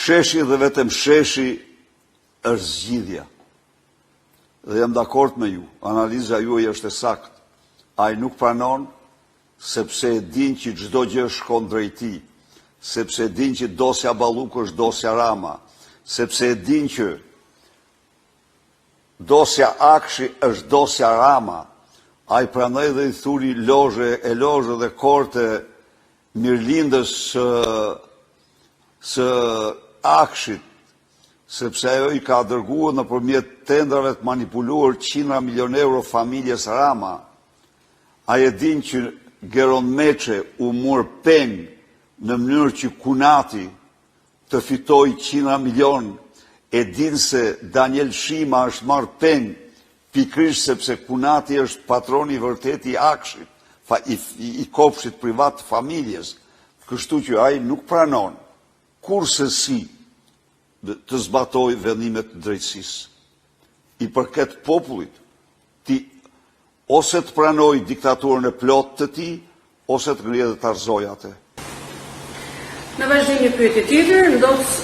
sheshi dhe vetëm sheshi është zgjidhja. Dhe jam dakord me ju, analiza juaj është e saktë. Ai nuk pranon sepse e din që çdo gjë shkon drejt tij, sepse e din që dosja Balluku është dosja Rama, sepse e din që dosja Akshi është dosja Rama. Ai pranoi dhe i thuri elozhe dhe korte mirëlindës së Akshit, sepse ajo i ka dërguar nëpërmjet tendrave të manipuluar qindra milion euro familjes Rama. Ai e din që Geron Meçe u mor peng në mënyrë që Kunati të fitoj qindra milion. E din se Daniel Shima është marrë peng pikrisht sepse Kunati është patroni vërtet i Akshit, i kopshtit privat të familjes. Kështu që ai nuk pranon kurse si të zbatoj vendimet të drejtësisë. I përket popullit, ti ose të pranoj diktaturën e plot të tij, ose të ngrihet dhe të arrzoj atë. Në vazhdim një pyetje tjetër, ndos